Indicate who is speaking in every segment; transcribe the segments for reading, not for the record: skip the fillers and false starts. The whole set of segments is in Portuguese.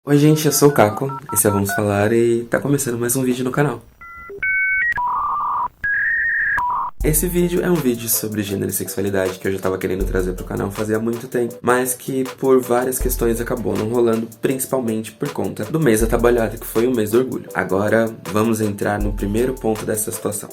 Speaker 1: Oi gente, eu sou o Caco, esse é Vamos Falar e tá começando mais um vídeo no canal. Esse vídeo é um vídeo sobre gênero e sexualidade que eu já tava querendo trazer pro canal fazia muito tempo, mas que por várias questões acabou não rolando, principalmente por conta do mês atabalhado, que foi o mês do orgulho. Agora vamos entrar no primeiro ponto dessa situação.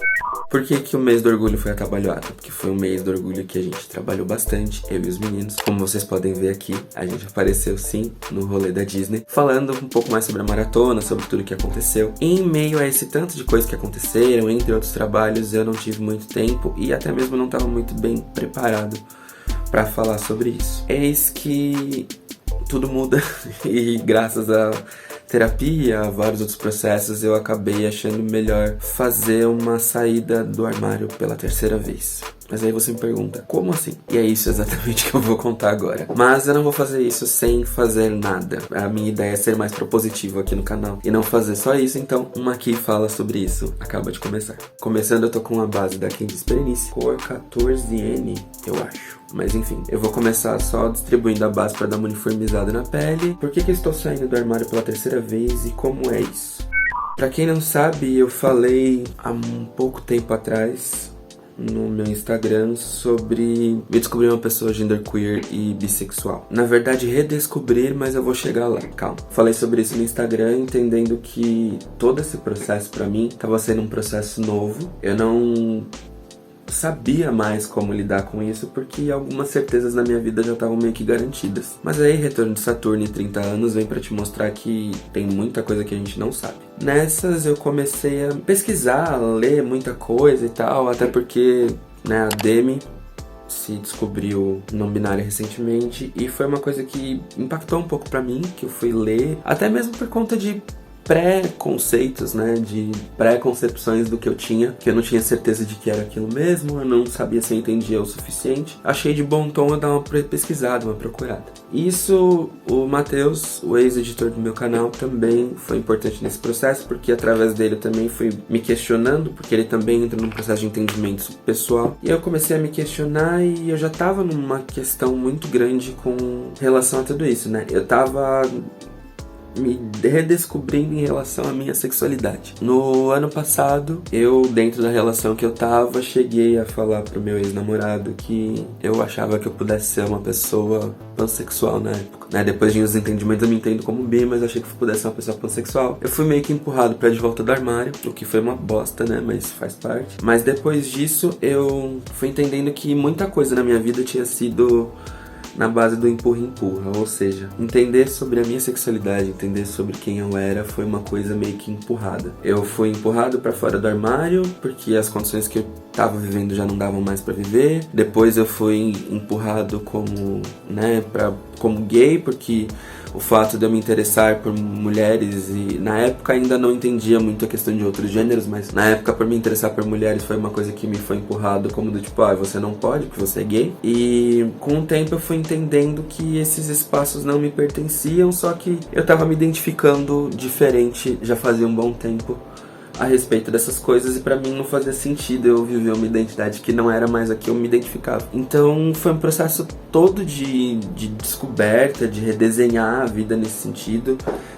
Speaker 1: Por que o mês do orgulho foi atabalhado? Porque foi um mês do orgulho que a gente trabalhou bastante, eu e os meninos. Como vocês podem ver aqui, a gente apareceu sim no rolê da Disney, falando um pouco mais sobre a maratona, sobre tudo que aconteceu. E em meio a esse tanto de coisas que aconteceram, entre outros trabalhos, eu não tive muito tempo e até mesmo não estava muito bem preparado para falar sobre isso. Eis que tudo muda e graças a terapia, vários outros processos, eu acabei achando melhor fazer uma saída do armário pela terceira vez. Mas aí você me pergunta, como assim? E é isso exatamente que eu vou contar agora. Mas eu não vou fazer isso sem fazer nada. A minha ideia é ser mais propositivo aqui no canal e não fazer só isso, então uma aqui fala sobre isso. Acaba de começar. Começando, eu tô com a base da Candice Berenice, cor 14N, eu acho. Mas enfim, eu vou começar só distribuindo a base para dar uma uniformizada na pele. Por que eu estou saindo do armário pela terceira vez e como é isso? Pra quem não sabe, eu falei há um pouco tempo atrás no meu Instagram sobre me descobrir uma pessoa genderqueer e bissexual. Na verdade, redescobrir, mas eu vou chegar lá, calma. Falei sobre isso no Instagram, entendendo que todo esse processo pra mim tava sendo um processo novo. Eu não sabia mais como lidar com isso, porque algumas certezas na minha vida já estavam meio que garantidas. Mas aí, retorno de Saturno e 30 anos vem pra te mostrar que tem muita coisa que a gente não sabe. Nessas eu comecei a pesquisar, a ler muita coisa e tal, até porque, né, a Demi se descobriu não binária recentemente, e foi uma coisa que impactou um pouco pra mim, que eu fui ler, até mesmo por conta de pré-conceitos, né, de pré-concepções do que eu tinha, que eu não tinha certeza de que era aquilo mesmo, eu não sabia se eu entendia o suficiente. Achei de bom tom eu dar uma pesquisada, uma procurada. Isso, o Matheus, o ex-editor do meu canal, também foi importante nesse processo, porque através dele eu também fui me questionando, porque ele também entra num processo de entendimento pessoal, e eu comecei a me questionar e eu já tava numa questão muito grande com relação a tudo isso, né, eu tava me redescobrindo em relação à minha sexualidade. No ano passado, eu, dentro da relação que eu tava, cheguei a falar pro meu ex-namorado que eu achava que eu pudesse ser uma pessoa pansexual na época, né? Depois de uns entendimentos eu me entendo como bi, mas achei que eu pudesse ser uma pessoa pansexual. Eu fui meio que empurrado pra de volta do armário, o que foi uma bosta, né? Mas faz parte. Mas depois disso, eu fui entendendo que muita coisa na minha vida tinha sido na base do empurra-empurra, ou seja, entender sobre a minha sexualidade, entender sobre quem eu era, foi uma coisa meio que empurrada. Eu fui empurrado pra fora do armário, porque as condições que eu tava vivendo já não davam mais pra viver. Depois eu fui empurrado como, né, como gay, porque o fato de eu me interessar por mulheres, e na época ainda não entendia muito a questão de outros gêneros, mas na época por me interessar por mulheres foi uma coisa que me foi empurrado como do tipo, você não pode porque você é gay. E com o tempo eu fui entendendo que esses espaços não me pertenciam, só que eu tava me identificando diferente já fazia um bom tempo a respeito dessas coisas, e pra mim não fazia sentido eu viver uma identidade que não era mais a que eu me identificava. Então foi um processo todo de descoberta, de redesenhar a vida nesse sentido,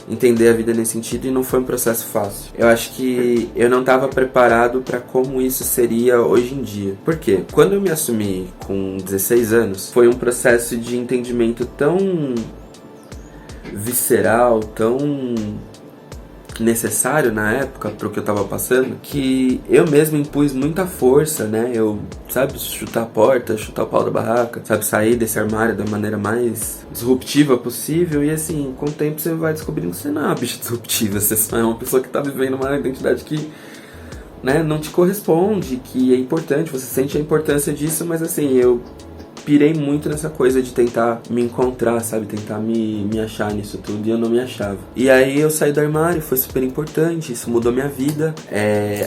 Speaker 1: entender a vida nesse sentido, e não foi um processo fácil. Eu acho que eu não estava preparado para como isso seria hoje em dia. Por quê? Quando eu me assumi com 16 anos, foi um processo de entendimento tão visceral, tão necessário na época pro que eu tava passando, que eu mesmo impus muita força, né, eu, sabe, chutar a porta, chutar o pau da barraca, sabe, sair desse armário da maneira mais disruptiva possível. E assim, com o tempo você vai descobrindo que você não é uma bicha disruptiva, você só é uma pessoa que tá vivendo uma identidade que, né, não te corresponde, que é importante, você sente a importância disso, mas assim, eu pirei muito nessa coisa de tentar me encontrar, sabe? Tentar me achar nisso tudo, e eu não me achava. E aí eu saí do armário, foi super importante, isso mudou minha vida.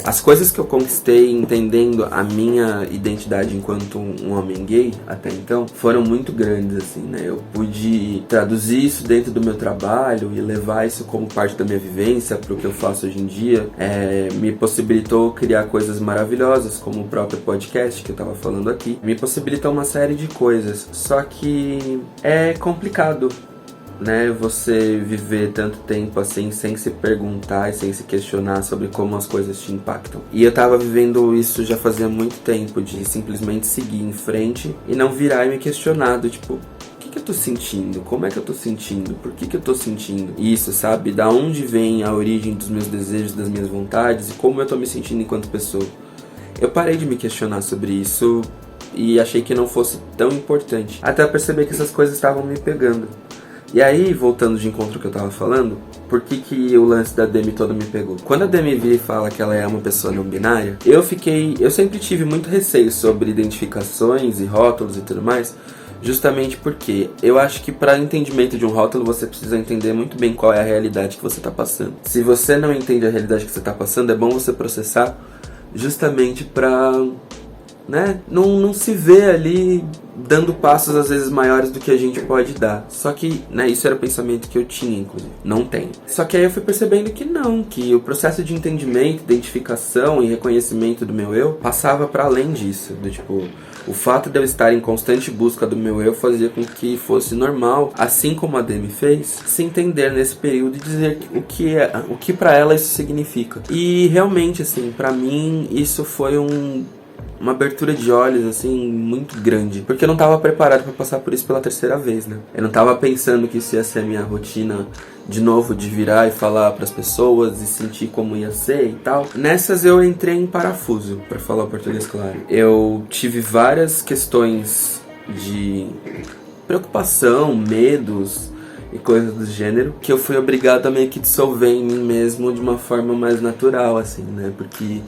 Speaker 1: As coisas que eu conquistei entendendo a minha identidade enquanto um homem gay, até então, foram muito grandes, assim, né? Eu pude traduzir isso dentro do meu trabalho e levar isso como parte da minha vivência pro que eu faço hoje em dia. Me possibilitou criar coisas maravilhosas, como o próprio podcast que eu tava falando aqui. Me possibilitou uma série de coisas, só que é complicado né, você viver tanto tempo assim sem se perguntar e sem se questionar sobre como as coisas te impactam. E eu tava vivendo isso já fazia muito tempo, de simplesmente seguir em frente e não virar e me questionar do tipo, o que eu tô sentindo? Como é que eu tô sentindo? Por que eu tô sentindo isso, sabe? Da onde vem a origem dos meus desejos, das minhas vontades e como eu tô me sentindo enquanto pessoa? Eu parei de me questionar sobre isso e achei que não fosse tão importante, até perceber que essas coisas estavam me pegando. E aí, voltando de encontro que eu tava falando, por que o lance da Demi todo me pegou? Quando a Demi vira e fala que ela é uma pessoa não binária, eu sempre tive muito receio sobre identificações e rótulos e tudo mais, justamente porque eu acho que para entendimento de um rótulo você precisa entender muito bem qual é a realidade que você tá passando. Se você não entende a realidade que você tá passando, é bom você processar justamente pra, né, não se ver ali dando passos às vezes maiores do que a gente pode dar. Só que, né, isso era o pensamento que eu tinha, inclusive. Não tenho. Só que aí eu fui percebendo que não, que o processo de entendimento, identificação e reconhecimento do meu eu passava para além disso. Do tipo, o fato de eu estar em constante busca do meu eu fazia com que fosse normal, assim como a Demi fez, se entender nesse período e dizer o que para ela isso significa. E realmente, assim, para mim isso foi uma abertura de olhos, assim, muito grande. Porque eu não tava preparado pra passar por isso pela terceira vez, né? Eu não tava pensando que isso ia ser a minha rotina de novo, de virar e falar pras pessoas e sentir como ia ser e tal. Nessas eu entrei em parafuso, pra falar o português claro. Eu tive várias questões de preocupação, medos e coisas do gênero, que eu fui obrigado a meio que dissolver em mim mesmo de uma forma mais natural, assim, né? Porque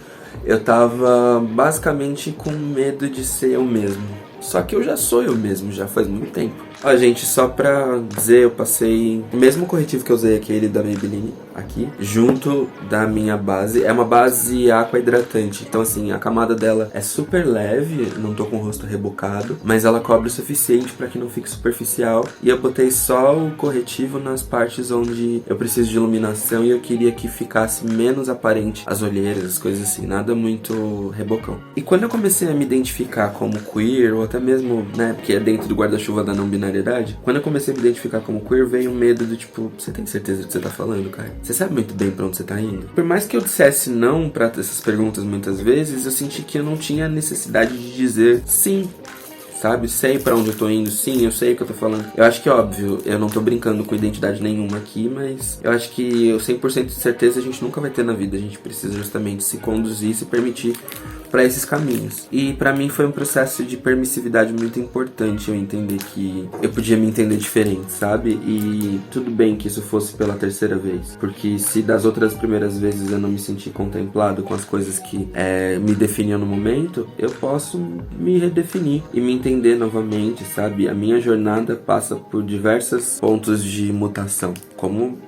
Speaker 1: eu tava basicamente com medo de ser eu mesmo. Só que eu já sou eu mesmo, já faz muito tempo. Ó, gente, só pra dizer, eu passei o mesmo corretivo que eu usei, aquele da Maybelline, aqui, junto da minha base. É uma base aqua hidratante, então assim, a camada dela é super leve, não tô com o rosto rebocado, mas ela cobre o suficiente pra que não fique superficial. E eu botei só o corretivo nas partes onde eu preciso de iluminação e eu queria que ficasse menos aparente as olheiras, as coisas assim, nada muito rebocão. E quando eu comecei a me identificar como queer, ou até mesmo, né, porque é dentro do guarda-chuva da não binariedade, quando eu comecei a me identificar como queer, veio um medo do tipo, você tem certeza do que você tá falando, cara? Você sabe muito bem pra onde você tá indo? Por mais que eu dissesse não pra essas perguntas muitas vezes, eu senti que eu não tinha necessidade de dizer sim, sabe? Sei pra onde eu tô indo, sim, eu sei o que eu tô falando. Eu acho que, óbvio, eu não tô brincando com identidade nenhuma aqui, mas eu acho que eu 100% de certeza a gente nunca vai ter na vida. A gente precisa justamente se conduzir e se permitir para esses caminhos. E pra mim foi um processo de permissividade muito importante eu entender que eu podia me entender diferente, sabe? E tudo bem que isso fosse pela terceira vez, porque se das outras primeiras vezes eu não me senti contemplado com as coisas que me definiam no momento, eu posso me redefinir e me entender novamente, sabe? A minha jornada passa por diversos pontos de mutação, como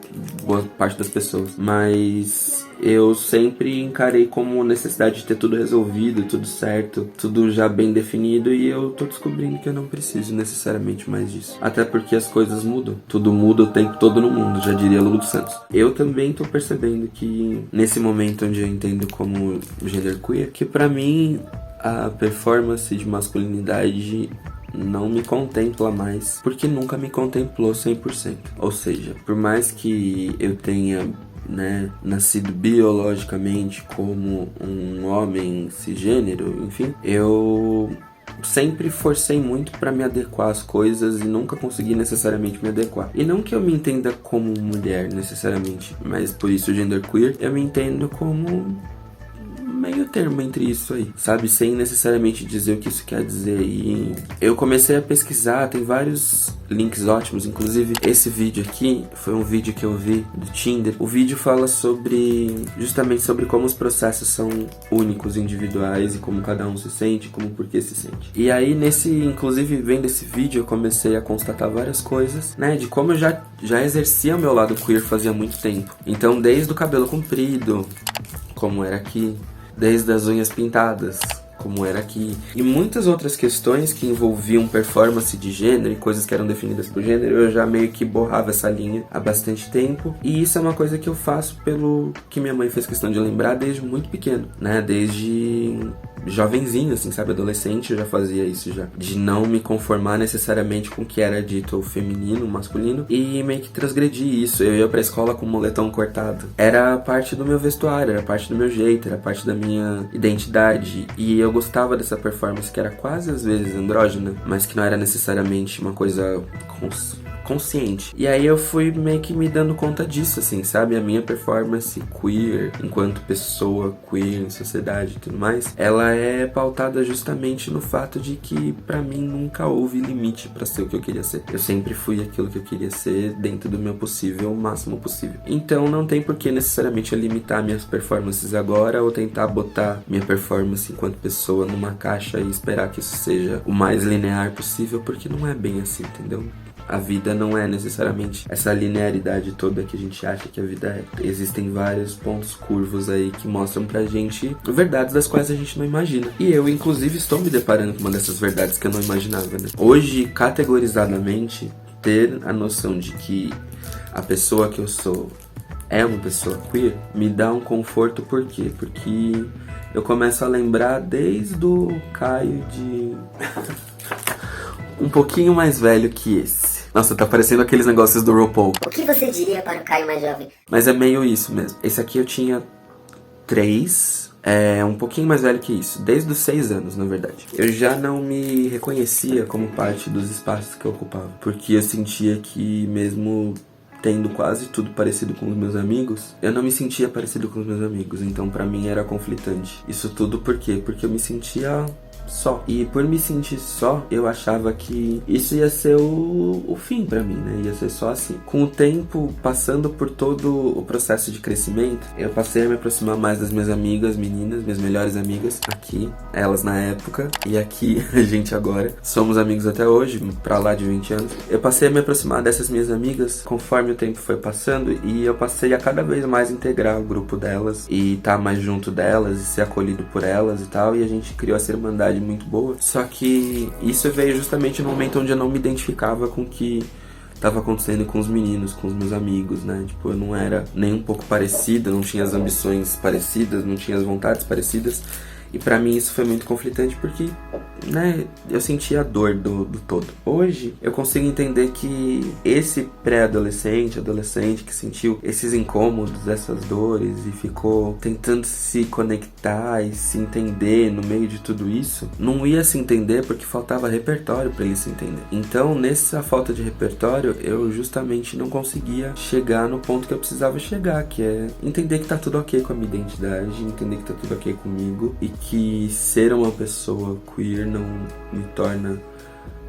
Speaker 1: boa parte das pessoas, mas eu sempre encarei como necessidade de ter tudo resolvido, tudo certo, tudo já bem definido, e eu tô descobrindo que eu não preciso necessariamente mais disso. Até porque as coisas mudam. Tudo muda o tempo todo no mundo, já diria Lulu dos Santos. Eu também tô percebendo que nesse momento onde eu entendo como gênero queer, que pra mim a performance de masculinidade não me contempla mais, porque nunca me contemplou 100%. Ou seja, por mais que eu tenha, né, nascido biologicamente como um homem cisgênero, enfim, eu sempre forcei muito pra me adequar às coisas e nunca consegui necessariamente me adequar. E não que eu me entenda como mulher necessariamente, mas por isso genderqueer, eu me entendo como meio termo entre isso aí, sabe? Sem necessariamente dizer o que isso quer dizer. E eu comecei a pesquisar, tem vários links ótimos, inclusive esse vídeo aqui foi um vídeo que eu vi do Tinder. O vídeo fala justamente sobre como os processos são únicos, individuais, e como cada um se sente, como por que se sente. E aí inclusive vendo esse vídeo, eu comecei a constatar várias coisas, né, de como eu já exercia o meu lado queer fazia muito tempo. Então, desde o cabelo comprido, como era aqui, desde as unhas pintadas, como era aqui, e muitas outras questões que envolviam performance de gênero e coisas que eram definidas por gênero, eu já meio que borrava essa linha há bastante tempo. E isso é uma coisa que eu faço pelo que minha mãe fez questão de lembrar desde muito pequeno, né? Desde jovenzinho, assim, sabe, adolescente, eu já fazia isso já. De não me conformar necessariamente com o que era dito feminino, masculino, e meio que transgredir isso. Eu ia pra escola com o moletom cortado. Era parte do meu vestuário, era parte do meu jeito, era parte da minha identidade. E eu gostava dessa performance que era quase às vezes andrógena, mas que não era necessariamente uma coisa consciente. E aí eu fui meio que me dando conta disso, assim, sabe? A minha performance queer, enquanto pessoa queer em sociedade e tudo mais, ela é pautada justamente no fato de que pra mim nunca houve limite pra ser o que eu queria ser. Eu sempre fui aquilo que eu queria ser dentro do meu possível, o máximo possível. Então não tem por que necessariamente eu limitar minhas performances agora ou tentar botar minha performance enquanto pessoa numa caixa e esperar que isso seja o mais linear possível, porque não é bem assim, entendeu? A vida não é necessariamente essa linearidade toda que a gente acha que a vida é. Existem vários pontos curvos aí que mostram pra gente verdades das quais a gente não imagina. E eu, inclusive, estou me deparando com uma dessas verdades que eu não imaginava, né? Hoje, categorizadamente, ter a noção de que a pessoa que eu sou é uma pessoa queer me dá um conforto. Por quê? Porque eu começo a lembrar desde o Caio de um pouquinho mais velho que esse. Nossa, tá parecendo aqueles negócios do RuPaul.
Speaker 2: O que você diria para o Caio mais jovem?
Speaker 1: Mas é meio isso mesmo. Esse aqui eu tinha 3, um pouquinho mais velho que isso. Desde os 6 anos, na verdade. Eu já não me reconhecia como parte dos espaços que eu ocupava. Porque eu sentia que mesmo tendo quase tudo parecido com os meus amigos, eu não me sentia parecido com os meus amigos. Então pra mim era conflitante. Isso tudo por quê? Porque eu me sentia só. E por me sentir só, eu achava que isso ia ser o fim pra mim, né? Ia ser só assim. Com o tempo, passando por todo o processo de crescimento, eu passei a me aproximar mais das minhas amigas, meninas, minhas melhores amigas, aqui, elas na época, e aqui a gente agora. Somos amigos até hoje, pra lá de 20 anos. Eu passei a me aproximar dessas minhas amigas conforme o tempo foi passando, e eu passei a cada vez mais integrar o grupo delas, e estar mais junto delas, e ser acolhido por elas e tal, e a gente criou essa irmandade muito boa. Só que isso veio justamente no momento onde eu não me identificava com o que estava acontecendo com os meninos, com os meus amigos, né? Tipo, eu não era nem um pouco parecida, não tinha as ambições parecidas, não tinha as vontades parecidas. E pra mim isso foi muito conflitante porque, né, eu sentia a dor do todo. Hoje eu consigo entender que esse pré-adolescente, adolescente que sentiu esses incômodos, essas dores e ficou tentando se conectar e se entender no meio de tudo isso, não ia se entender porque faltava repertório pra ele se entender. Então, nessa falta de repertório, eu justamente não conseguia chegar no ponto que eu precisava chegar, que é entender que tá tudo ok com a minha identidade, entender que tá tudo ok comigo e que ser uma pessoa queer não me torna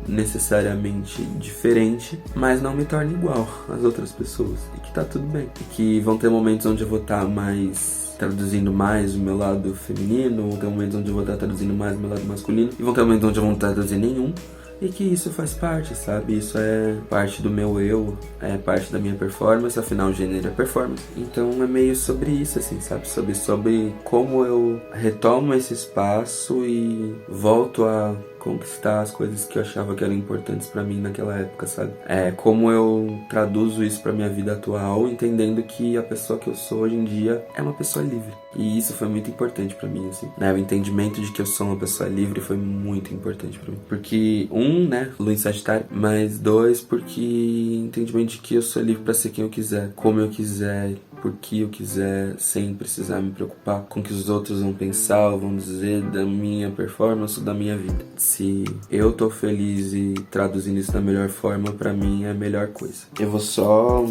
Speaker 1: necessariamente diferente, mas não me torna igual às outras pessoas, e que tá tudo bem. E que vão ter momentos onde eu vou estar mais traduzindo mais o meu lado feminino, vão ter momentos onde eu vou estar traduzindo mais o meu lado masculino, e vão ter momentos onde eu vou estar traduzindo nenhum. E que isso faz parte, sabe? Isso é parte do meu eu, é parte da minha performance, afinal o gênero é performance. Então é meio sobre isso, assim, sabe? Sobre como eu retomo esse espaço e volto a conquistar as coisas que eu achava que eram importantes pra mim naquela época, sabe? Como eu traduzo isso pra minha vida atual, entendendo que a pessoa que eu sou hoje em dia é uma pessoa livre. E isso foi muito importante pra mim, assim, né? O entendimento de que eu sou uma pessoa livre foi muito importante pra mim. Porque, né, Lua em Sagitário, mas 2, porque entendimento de que eu sou livre pra ser quem eu quiser, como eu quiser, por que eu quiser, sem precisar me preocupar com o que os outros vão pensar ou vão dizer da minha performance ou da minha vida. Se eu tô feliz e traduzindo isso da melhor forma, pra mim é a melhor coisa. Eu vou só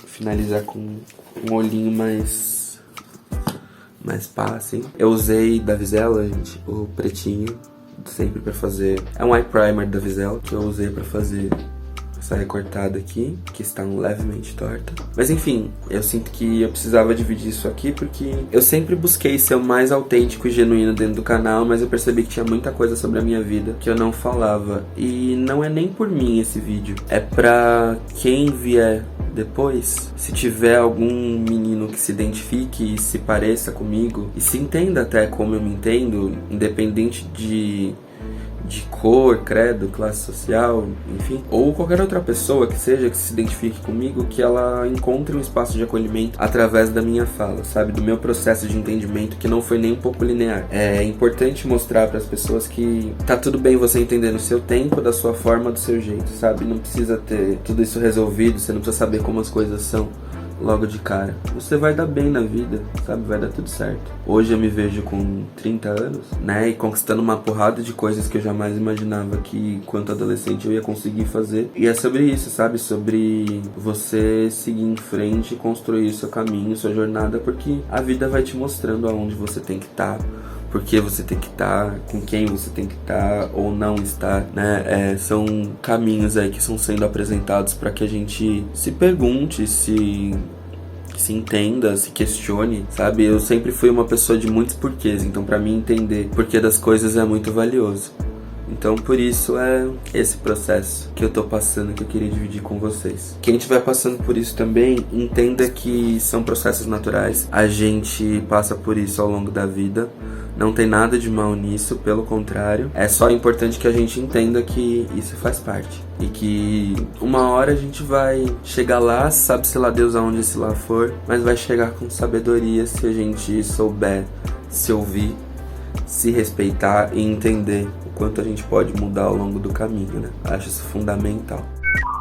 Speaker 1: finalizar com um olhinho mais pá, assim. Eu usei da Vizela, gente, o pretinho, sempre pra fazer. É um eye primer da Vizela que eu usei pra fazer essa recortada aqui, que está levemente torta. Mas enfim, eu sinto que eu precisava dividir isso aqui porque eu sempre busquei ser o mais autêntico e genuíno dentro do canal, mas eu percebi que tinha muita coisa sobre a minha vida que eu não falava. E não é nem por mim esse vídeo, é pra quem vier depois, se tiver algum menino que se identifique e se pareça comigo e se entenda até como eu me entendo, independente de de cor, credo, classe social, enfim, ou qualquer outra pessoa que seja, que se identifique comigo, que ela encontre um espaço de acolhimento através da minha fala, sabe? Do meu processo de entendimento, que não foi nem um pouco linear. É importante mostrar para as pessoas que tá tudo bem você entender no seu tempo, da sua forma, do seu jeito, sabe? Não precisa ter tudo isso resolvido, você não precisa saber como as coisas são logo de cara. Você vai dar bem na vida, sabe? Vai dar tudo certo. Hoje eu me vejo com 30 anos, né? E conquistando uma porrada de coisas que eu jamais imaginava que, enquanto adolescente, eu ia conseguir fazer. E é sobre isso, sabe? Sobre você seguir em frente e construir o seu caminho, sua jornada, porque a vida vai te mostrando aonde você tem que estar. Por que você tem que estar, com quem você tem que estar ou não estar, né? São caminhos aí que estão sendo apresentados para que a gente se pergunte, se entenda, se questione, sabe? Eu sempre fui uma pessoa de muitos porquês, então para mim entender o porquê das coisas é muito valioso. Então por isso é esse processo que eu tô passando, que eu queria dividir com vocês. Quem estiver passando por isso também, entenda que são processos naturais. A gente passa por isso ao longo da vida. Não tem nada de mal nisso, pelo contrário. É só importante que a gente entenda que isso faz parte. E que uma hora a gente vai chegar lá, sabe-se lá Deus aonde esse lá for, mas vai chegar com sabedoria se a gente souber se ouvir, se respeitar e entender o quanto a gente pode mudar ao longo do caminho, né? Acho isso fundamental.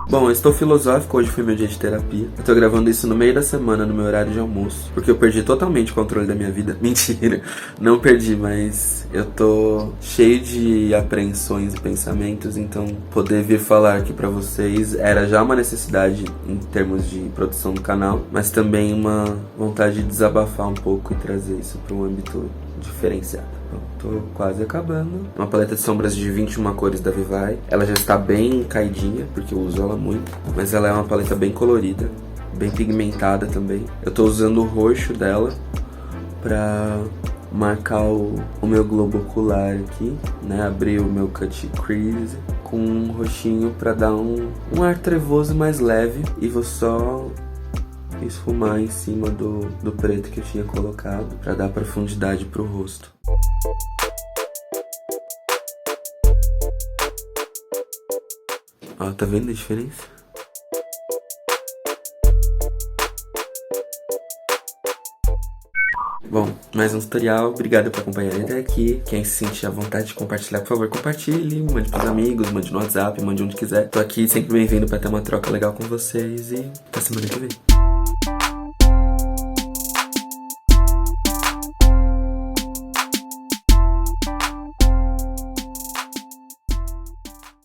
Speaker 1: Bom, eu estou filosófico, hoje foi meu dia de terapia. Eu tô gravando isso no meio da semana, no meu horário de almoço, porque eu perdi totalmente o controle da minha vida. Mentira, não perdi, mas eu tô cheio de apreensões e pensamentos, então poder vir falar aqui pra vocês era já uma necessidade em termos de produção do canal, mas também uma vontade de desabafar um pouco e trazer isso para um âmbito diferenciado. Tô quase acabando. Uma paleta de sombras de 21 cores da Vivai. Ela já está bem caidinha, porque eu uso ela muito. Mas ela é uma paleta bem colorida, bem pigmentada também. Eu tô usando o roxo dela pra marcar o meu globo ocular aqui, né? Abrir o meu cut crease com um roxinho pra dar um ar trevoso mais leve. E vou só esfumar em cima do preto que eu tinha colocado pra dar profundidade pro rosto. Ó, tá vendo a diferença? Bom, mais um tutorial. Obrigado por acompanhar até aqui. Quem se sentir à vontade de compartilhar, por favor, compartilhe. Mande pros amigos, mande no WhatsApp, mande onde quiser. Tô aqui sempre bem-vindo pra ter uma troca legal com vocês e até semana que vem.